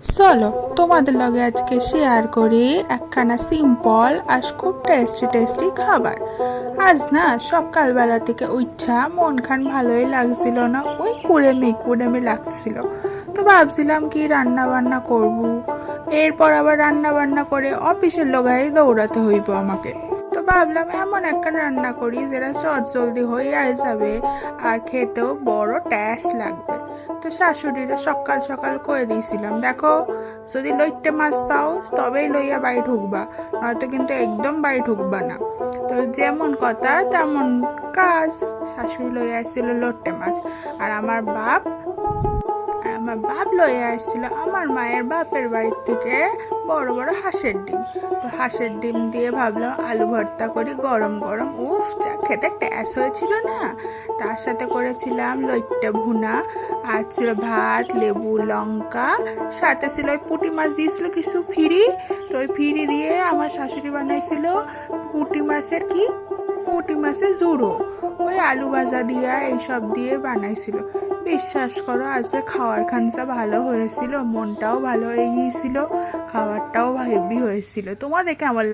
চলো তোমাদের লগে আজকে শেয়ার করি একখানা সিম্পল আর খুব টেস্টি টেস্টি খাবার। আজ না সকালবেলা থেকে উঠা মন খান ভালোই লাগছিল না, ওই কুড়েমি লাগছিল। তো ভাবছিলাম কি রান্না বান্না করব, এরপর আবার রান্না বান্না করে অফিসের লোগাই দৌড়াতে হইব আমাকে। তো ভাবলাম এমন একটা রান্না করি যেটা চট জলদি হয়ে যাবে আর খেতেও বড় টেস্ট লাগবে। তো শাশুড়িরা সকাল সকাল কয়ে দিয়েছিলাম, দেখো যদি লইট্টে মাছ পাও তবেই লইয়া বাড়ি ঢুকবা, নয়তো কিন্তু একদম বাড়ি ঢুকবা না। তো যেমন কথা তেমন কাজ, শাশুড়ি লইয়া আসছিল লইট্টে মাছ, আর আমার বাপ লইয়া আসছিল আমার মায়ের বাপের বাড়ির থেকে বড় বড় হাঁসের ডিম। তো হাঁসের ডিম দিয়ে ভাবলাম আলু ভর্তা করি গরম গরম, উফ যা খেতে ট্যাস হয়েছিল না। তার সাথে করেছিলাম লইট্টা ভুনা, আর ছিল ভাত, লেবু, লঙ্কা, সাথে ছিল ওই পুঁটি মাছ দিয়েছিল কিছু ফিরি। তো ওই ফিরি দিয়ে আমার শাশুড়ি বানাইছিল পুঁটি মাছের জুড়ো, ওই আলু ভাজা দিয়া এইসব দিয়ে বানাইছিল। বিশ্বাস করো আজকে খাওয়ার খানসা ভালো হয়েছিল, মনটাও ভালো হয়ে গিয়েছিল, খাবারটাও হেভি হয়েছিল। তোমাদের কেমন